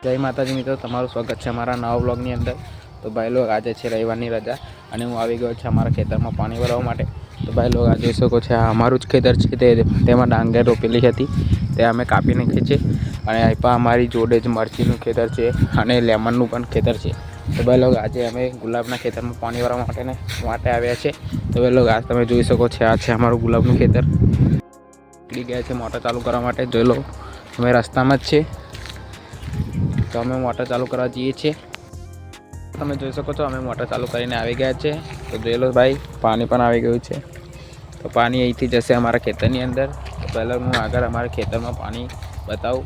જય માતાજી મિત્રો, તમારું સ્વાગત છે અમારા નવા બ્લોગની અંદર। તો ભાઈ લોગ આજે છે રવિવારની રજા અને હું આવી ગયો છે અમારા ખેતરમાં પાણી ભરવા માટે। તો ભાઈ લોગ આ જોઈ શકો છો, આ અમારું જ ખેતર છે, તેમાં ડાંગર રોપેલી હતી તે અમે કાપી નાખી છે અને અહીં પણ અમારી જોડે જ મરચીનું ખેતર છે અને લેમનનું પણ ખેતર છે। તો ભાઈ લોગ આજે અમે ગુલાબના ખેતરમાં પાણી ભરવા માટે આવ્યા છે। તો ભાઈ લોગ આજ તમે જોઈ શકો છો, આ છે અમારું ગુલાબનું ખેતર। નીકળી ગયા છે મોટર ચાલુ કરવા માટે, જોઈ લો અમે રસ્તામાં જ છે। તો અમે મોટર ચાલુ કરવા જઈએ છીએ। તમે જોઈ શકો છો અમે મોટર ચાલુ કરીને આવી ગયા છે। તો જોઈ લો ભાઈ, પાણી પણ આવી ગયું છે। તો પાણી અહીંથી જશે અમારા ખેતરની અંદર। તો પહેલાં હું આગળ અમારા ખેતરમાં પાણી બતાવું।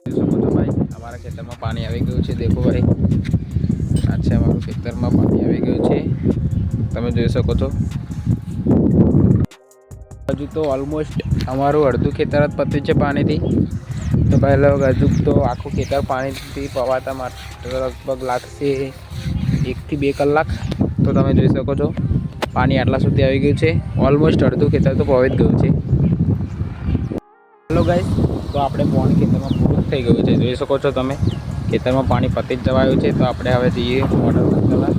જોઈ શકો છો ભાઈ, અમારા ખેતરમાં પાણી આવી ગયું છે। દેખો ભાઈ, આ છે અમારું ખેતરમાં પાણી આવી ગયું છે, તમે જોઈ શકો છો। હજુ તો ઓલમોસ્ટ અમારું અડધું ખેતર જ પત્યું છે પાણીથી। તો ભાઈ લોગ હજુ તો આખું ખેતર પાણીથી પવાતા માટે લગભગ લાગશે 1 થી 2 કલાક। તો તમે જોઈ શકો છો પાણી આટલા સુધી આવી ગયું છે, ઓલમોસ્ટ અડધું ખેતર તો પવાઈ જ ગયું છે। હેલો ગાઈસ, તો આપણે પાણી ખેતરમાં પૂરું થઈ ગયું છે, જોઈ શકો છો તમે ખેતરમાં પાણી પતી જ જવાયું છે। તો આપણે હવે જઈએ મોટર બંધ કરવા।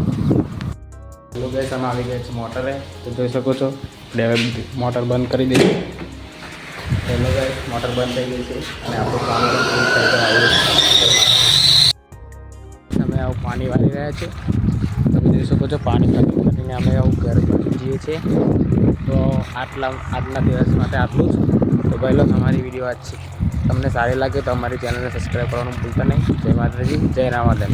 હેલો ગાઈસ, અમે આવી ગયા છે મોટરે। તો જોઈ શકો છો મોટર બંધ કરી દઈએ। હેલો ગાઈસ, મોટર બંધ થઈ ગઈ છે અને આપણું પાણી પણ પૂરું થઈ ગયું। અમે આવું પાણી વાળી રહ્યા છે, તમે જોઈ શકો છો। પાણી કાઢીને અમે આવું ઘર પહોંચી જઈએ છીએ। તો આજના દિવસ માટે આટલું જ। તો ભાઈ લોગ અમારી વિડીયો આજ છે, તમને સારી લાગે તો અમારી ચેનલને સબસ્ક્રાઈબ કરવાનું ભૂલતા નહીં। જય માતાજી, જય રામાધન।